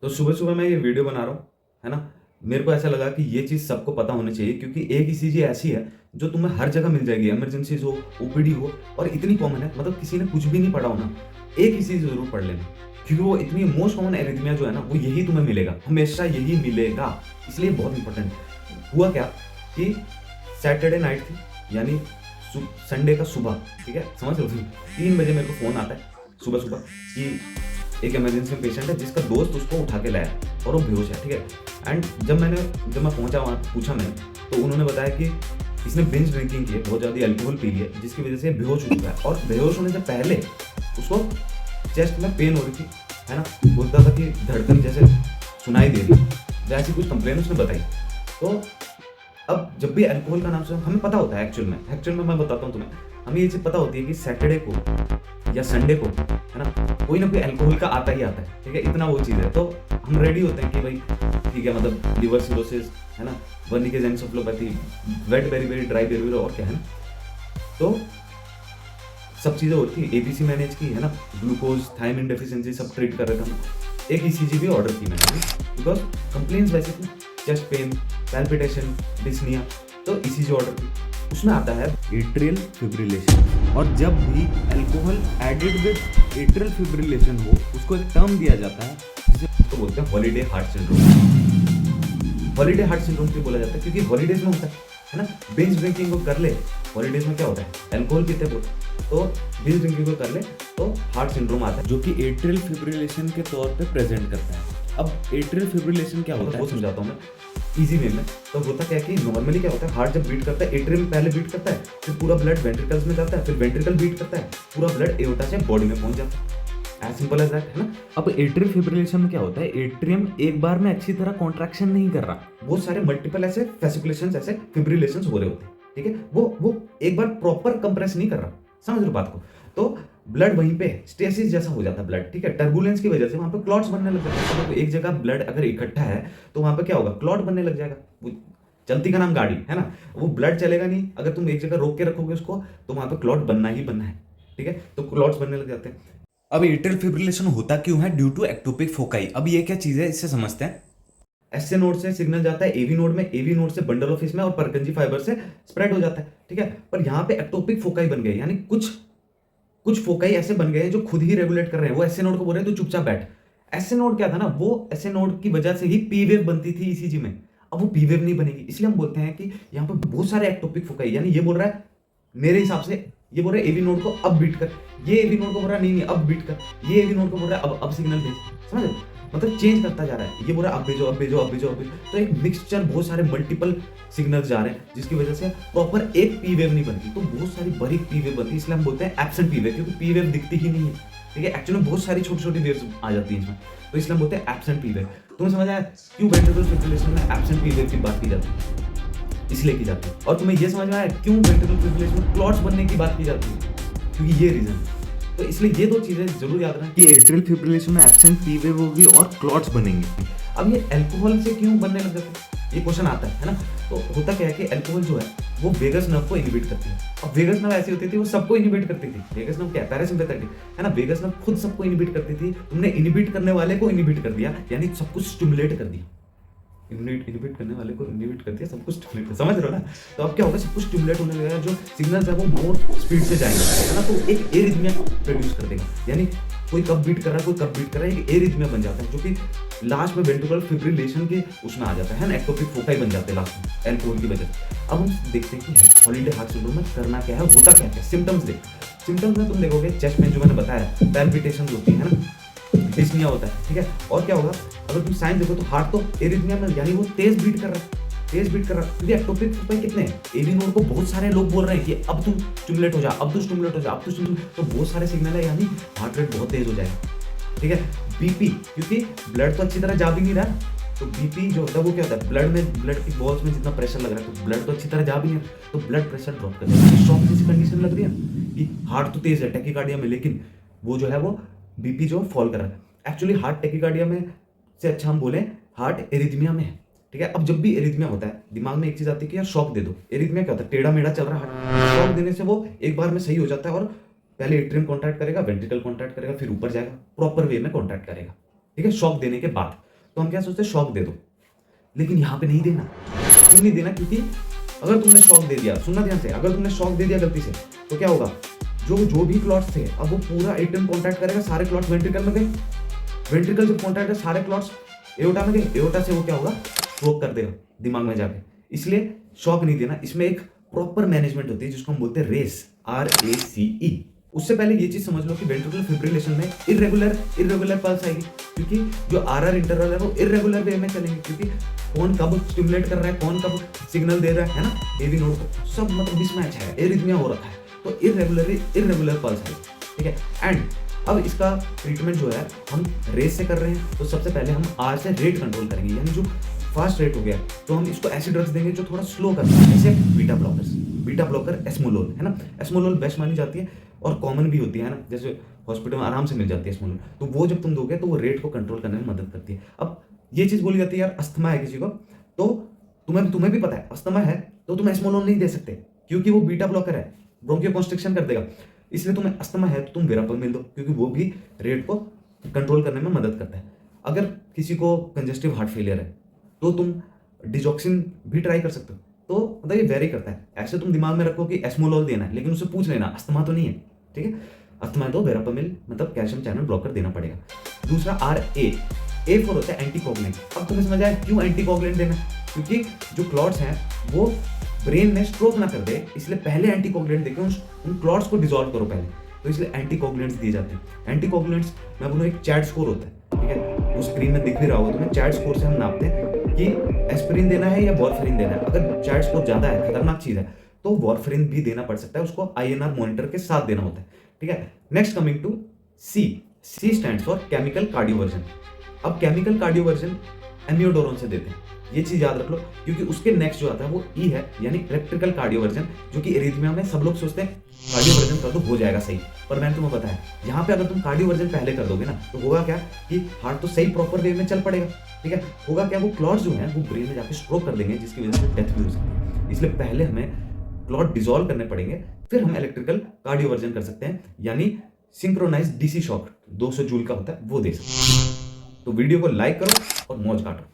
तो सुबह सुबह मैं ये वीडियो बना रहा हूँ, है ना। मेरे को ऐसा लगा कि ये चीज़ सबको पता होनी चाहिए, क्योंकि एक ईसीजी ऐसी है जो तुम्हें हर जगह मिल जाएगी, इमरजेंसीज हो, ओपीडी हो, और इतनी कॉमन है, मतलब किसी ने कुछ भी नहीं पढ़ा हो ना, एक ईसीजी जरूर पढ़ लेना, क्योंकि वो इतनी मोस्ट कॉमन एरिथमिया जो है ना, वो यही तुम्हें मिलेगा, हमेशा यही मिलेगा। इसलिए बहुत इंपॉर्टेंट। हुआ क्या कि सैटरडे नाइट थी, यानी संडे का सुबह, ठीक है, समझ लो 3 बजे मेरे को फ़ोन आता है सुबह सुबह कि एक इमरजेंसी में पेशेंट है जिसका दोस्त उसको उठा के लाया और वो बेहोश है, ठीक है। एंड जब मैं पहुंचा वहाँ, पूछा मैंने, तो उन्होंने बताया कि इसने बिंज ड्रिंकिंग की है, बहुत ज़्यादा अल्कोहल पी लिया है, जिसकी वजह से बेहोश हो चुका है, और बेहोश होने से पहले उसको चेस्ट में पेन हो रही थी, है ना, बोलता था कि धड़कन जैसे सुनाई दे रही, जैसी कुछ कंप्लेन उसने बताई। तो अब जब भी अल्कोहल का नाम सुना, हमें पता होता है एक्चुअल में मैं बताता हूँ तुम्हें, हमें ये चीज़ पता होती है कि सैटरडे को या संडे को, है ना, कोई ना कोई अल्कोहल का आता ही आता है, ठीक है, इतना वो चीज़ है। तो हम रेडी होते हैं कि भाई ठीक है, मतलब लिवर सिरोसिस, है ना, Wernicke's encephalopathy, wet beri dry beri, और क्या है ना। तो सब चीज़ें होती है, एबीसी मैनेज की, है ना, ग्लूकोज थायमिन डेफिशिएंसी सब ट्रीट कर रहे थे हम। एक ईसीजी भी ऑर्डर की मैंने, बिकॉज कंप्लेंट्स वैसे थी, चेस्ट पेन, पैल्पिटेशन, डिस्निया, तो ईसीजी ऑर्डर की। उसमें आता है एट्रियल फिब्रिलेशन, और जब भी alcohol added with atrial fibrillation हो, उसको एक टर्म दिया जाता है जिसे तो बोलते हैं holiday heart syndrome. Holiday heart syndrome क्यों बोला जाता है? क्योंकि हॉलीडेज में होता है ना, बिंज ड्रिंकिंग को कर ले, हॉलीडेज में क्या होता है, अल्कोहल पीते हैं बहुत, तो बिंज ड्रिंकिंग को कर ले तो हार्ट सिंड्रोम आता है, जो कि एट्रियल फिब्रिलेशन के तौर पे प्रेजेंट करता है। अब एट्रियल फिब्रिलेशन क्या होता है वो समझाता हूँ मैं इजी वे में। तो होता क्या है कि नॉर्मली क्या होता है, हार्ट जब बीट करता है, एट्रियम पहले बीट करता है, फिर पूरा ब्लड वेंट्रिकल्स में जाता है, फिर वेंट्रिकल बीट करता है, पूरा ब्लड एओर्टा से बॉडी में पहुंच जाता है। एज सिंपल एज दैट, है ना। अब एट्रियल फिब्रिलेशन में क्या होता है, एट्रियम एक बार में अच्छी तरह कॉन्ट्रैक्शन नहीं कर रहा, बहुत सारे मल्टीपल ऐसे फेसिकुलेशंस, ऐसे फिब्रिलेशंस हो रहे होते हैं, ठीक है, वो एक बार प्रॉपर कंप्रेस नहीं कर रहा, समझ लो बात को। तो ब्लड वहीं पे स्टेसिस जैसा हो जाता है ब्लड, ठीक है, टर्बुलेंस की वजह से वहां पे क्लॉट्स बनने लग जाते हैं। तो एक जगह ब्लड अगर इकट्ठा है तो वहां पे क्या होगा, क्लॉट बनने लग जाएगा। वो चलती का नाम गाड़ी, है ना, वो ब्लड चलेगा नहीं, अगर तुम एक जगह रोक के रखोगे उसको तो वहां पे क्लॉट बनना ही बनना है, ठीक है, तो क्लॉट्स बनने लग जाते हैं। अब एट्रियल फिब्रिलेशन होता क्यों है? Due to ectopic foci. अब ये क्या चीज है, इससे समझते हैं। एसए नोड से सिग्नल जाता है एवी नोड में, एवी नोड से बंडल ऑफ में और परकंजी फाइबर से स्प्रेड हो जाता है, ठीक है। पर यहाँ पे एक्टोपिक फोकाई बन गई, यानी कुछ कुछ फोकाई ऐसे बन गए हैं जो खुद ही रेगुलेट कर रहे हैं। वो एसए नोड को बोल रहे हैं तो चुपचाप बैठ। एसए नोड क्या था ना, वो एसए नोड की वजह से ही पी वेव बनती थी ईसीजी में। अब वो पी वेव नहीं बनेगी, इसलिए हम बोलते हैं कि यहाँ पर बहुत सारे एक्टोपिक फोकाई, यानी ये बोल रहा है मेरे हिसाब से, ये बोल रहा है एवी नोड को अब बीट कर, ये एवी नोड को बोल रहा है नहीं नहीं अब बीट कर, ये एवी नोड को बोल रहा है अब सिग्नल भेज, समझ रहे हो? मतलब चेंज करता जा रहा है, ये बोल रहा है अब भेजो अब भेजो अब भेजो अब भेजो। तो एक मिक्सचर, बहुत सारे मल्टीपल सिग्नल्स जा रहे हैं, जिसकी वजह से प्रॉपर एक पी वेव नहीं बनती, तो बहुत सारी बारीक पी वेव बनती है। इसलिए हम बोलते हैं एब्सेंट पी वेव, क्योंकि पी वेव दिखती ही नहीं है, ठीक है, एक्चुअली बहुत सारी छोटी छोटी वेव्स आ जाती हैं इसमें, तो इसलिए हम बोलते हैं एब्सेंट पी वेव। तुम्हें समझ आया क्यों वेंट्रिकल फिब्रिलेशन में एब्सेंट पी वेव की बात की जाती है? इसलिए की जाती है। और तुम्हें यह समझ में आया क्यों वेंट्रिकल फिब्रिलेशन में क्लॉट्स बनने की बात की जाती है? क्योंकि ये रीजन है। तो इसलिए ये दो चीजें जरूर याद रखना कि एट्रियल फिब्रिलेशन में एब्सेंट पी वेव होगी और क्लॉट्स बनेंगे। अब ये अल्कोहल से क्यों बनने लग जाते हैं, ये क्वेश्चन आता है ना। तो होता क्या है कि अल्कोहल जो है वो वेगस नर्व को इनहिबिट करती है। अब वेगस नर्व ऐसी होती थी, वो सबको इनहिबिट करती थी। वेगस नर्व क्या है, पैरासिम्पैथेटिक, है ना, वेगस नर्व खुद सबको इनहिबिट करती थी। तुमने इनहिबिट करने वाले को इनहिबिट कर दिया, यानी सब कुछ स्टिमुलेट कर दिया। इनहिबिट करने वाले को इनहिबिट कर दिया, सब कुछ स्टिमुलेट, समझ रहे हो ना। तो अब क्या होगा, सब कुछ स्टिमुलेट होने लगेगा, जो सिग्नल्स है वो मोर स्पीड से जाएंगे, है ना, तो एक एरिथमिया प्रोड्यूस कर देगा। यानी कोई कब बीट कर रहा है, कोई कब बीट कर रहा है, एक एरिथमिया बन जाता है, जो कि लास्ट में वेंट्रिकुलर फिब्रिलेशन के उसमें आ जाता है ना, एक्टोपिक फोकाई बन जाते हैं लास्ट में अल्कोहल की वजह से। अब हम देखते हैं कि हॉलीडे हार्ट सिंड्रोम में करना क्या है, होता क्या है, सिम्टम्स देख। सिम्टम्स में तुम देखोगे चेस्ट में जो मैंने बताया, पैल्पिटेशन होती है ना, डिस्निया होता है, ठीक है। और क्या होगा, अगर तुम साइन देखो तो हार्ट तो एरिथमिया में, यानी वो तेज बीट कर रहा है, तेज बीट कर रहा है, क्योंकि एक्टोपिक फोकाई कितने हैं, एवी नोड को बहुत सारे लोग बोल रहे हैं कि अब तू स्टिमुलेट हो जा, अब तू स्टिमुलेट हो जा, अब तू स्टिमुलेट, तो बहुत सारे सिग्नल है, यानी हार्ट रेट बहुत तेज हो जाएगा, ठीक है। बीपी, क्योंकि ब्लड तो अच्छी तरह जा भी नहीं रहा, तो बीपी जो होता है वो क्या होता है, ब्लड की बॉल्स में जितना प्रेशर लग रहा है, तो ब्लड तो अच्छी तरह जा भी नहीं रहा, तो ब्लड प्रेशर ड्रॉप कर देगा। शॉक जैसी कंडीशन लग रही है कि हार्ट तो तेज है टैकीकार्डिया में, लेकिन वो जो है वो बीपी जो फॉल कर रहा है। एक्चुअली हार्ट टैकीकार्डिया में से अच्छा हम बोले हार्ट एरिथमिया में है, ठीक है। अब जब भी एरिथमिया होता है, दिमाग में एक चीज आती है कि यार शॉक दे दो। एरिथमिया क्या होता है, टेढ़ा मेढ़ा चल रहा है हार्ट, शॉक देने से वो एक बार में सही हो जाता है, और पहले एट्रियम कॉन्ट्रैक्ट करेगा, वेंट्रिकल कॉन्ट्रैक्ट करेगा, फिर ऊपर जाएगा, प्रॉपर वे में कॉन्ट्रैक्ट करेगा, ठीक है, शॉक देने के बाद। तो हम क्या सोचते हैं, शॉक दे दो। लेकिन यहाँ पे नहीं देना। क्यों नहीं देना? क्योंकि अगर तुमने शॉक दे दिया, सुनना ध्यान से, अगर तुमने शॉक दे दिया गलती से, तो क्या होगा, जो भी क्लॉट्स थे, अब वो पूरा एट्रियम कॉन्टैक्ट करेगा, सारे क्लॉट्स वेंट्रिकल में गए, वेंट्रिकल जब कॉन्टैक्ट है, सारे क्लॉट्स एओर्टा में गए, एओर्टा से वो क्या होगा, स्ट्रोक कर देगा दिमाग में जाके। इसलिए शॉक नहीं देना। इसमें एक प्रॉपर मैनेजमेंट होती है जिसको हम बोलते हैं रेस, RACE। उससे पहले ये चीज समझ लो कि वेंट्रिकुलर फिब्रिलेशन में इरेगुलर पल्स आएगी, क्योंकि जो RR इंटरवल है वो इरेगुलर वे में चलेंगे, क्योंकि कौन कब स्टिमुलेट कर रहा है, कौन कब सिग्नल दे रहा है ना, AV नोड को, सब मतलब मिसमैच है, एरिथमिया हो रखा है, तो इरेगुलर पल्स है, ठीक है। एंड अब इसका ट्रीटमेंट जो है हम रेस से कर रहे हैं, तो सबसे पहले हम R से रेट कंट्रोल करेंगे, यानी जो फास्ट रेट हो गया तो हम इसको ऐसे ड्रग्स देंगे जो थोड़ा स्लो करते हैं, जैसे बीटा ब्लॉकर एस्मोलोल, है ना। एस्मोलोल बेस्ट मानी जाती है और कॉमन भी होती है ना, जैसे हॉस्पिटल में आराम से मिल जाती है एस्मोलोल, तो वो जब तुम दोगे तो वो रेट को कंट्रोल करने में मदद करती है। अब ये चीज़ बोली जाती है यार, अस्थमा है किसी को, तो तुम्हें भी पता है अस्थमा है, तो तुम एस्मोलोल नहीं दे सकते क्योंकि वो बीटा ब्लॉकर है, ब्रोंकियोकॉन्स्ट्रिक्शन कर देगा। इसलिए तुम्हें अस्थमा है तो तुम वेरापल दो, क्योंकि वो भी रेट को कंट्रोल करने में मदद करता है। अगर किसी को कंजेस्टिव हार्ट फेलियर है तो तुम डिजॉक्सिन भी ट्राई कर सकते हो, तो मतलब ये वेरी करता है। ऐसे तुम दिमाग में रखो कि एस्मोलोल देना है, लेकिन उससे पूछ लेना अस्थमा तो नहीं है, ठीक है। अस्थमा है तो वेरापामिल मतलब कैल्शियम चैनल ब्लॉकर देना पड़ेगा। दूसरा A फॉर होता है एंटीकोगुलेंट। अब तुम्हें समझ आया क्यों एंटीकोगुलेंट देना, क्योंकि जो क्लॉट्स हैं वो ब्रेन में स्ट्रोक ना कर दे, इसलिए पहले एंटीकोगुलेंट देके उन क्लॉट्स को डिसॉल्व करो पहले, तो इसलिए एंटीकोगुलेंट्स दिए जाते हैं। एंटीकोगुलेंट्स मैं बोलूँ एक चैट स्कोर होता है, ठीक है, वो स्क्रीन में दिख भी रहा होगा तुम्हें। चैट स्कोर से हम नापते हैं कि एस्पिरिन देना है या वॉरफेरिन देना है। अगर चैट स्कोर ज्यादा है, खतरनाक चीज है, तो वॉरफेरिन भी देना पड़ सकता है, उसको INR मॉनिटर के साथ देना होता है, ठीक है। Next coming to C stands for chemical cardioversion. अब केमिकल कार्डियोवर्जन एमियोडोरोन से देते हैं, ये चीज याद रख लो, क्योंकि उसके नेक्स्ट जो आता है वो E है, यानी इलेक्ट्रिकल कार्डियोवर्जन, जो कि एरिथमिया में सब लोग सोचते हैं कार्डियोवर्जन कर दो हो जाएगा सही, पर मैंने तुम्हें बताया यहाँ पे अगर तुम कार्डियोवर्जन पहले कर दोगे ना तो होगा क्या कि हार्ट तो सही प्रॉपर वे में चल पड़ेगा, ठीक है। होगा क्या, वो क्लॉट्स जो हैं वो ब्रेन में जाके स्ट्रोक कर देंगे, जिसकी वजह से डेथ भी हो सकती है। इसलिए पहले हमें क्लॉट डिसॉल्व करने पड़ेंगे, फिर हम इलेक्ट्रिकल कार्डियोवर्जन कर सकते हैं, यानी सिंक्रोनाइज DC शॉक 200 जूल का होता है वो दे सकते हैं। तो वीडियो को लाइक करो और मौज काटो।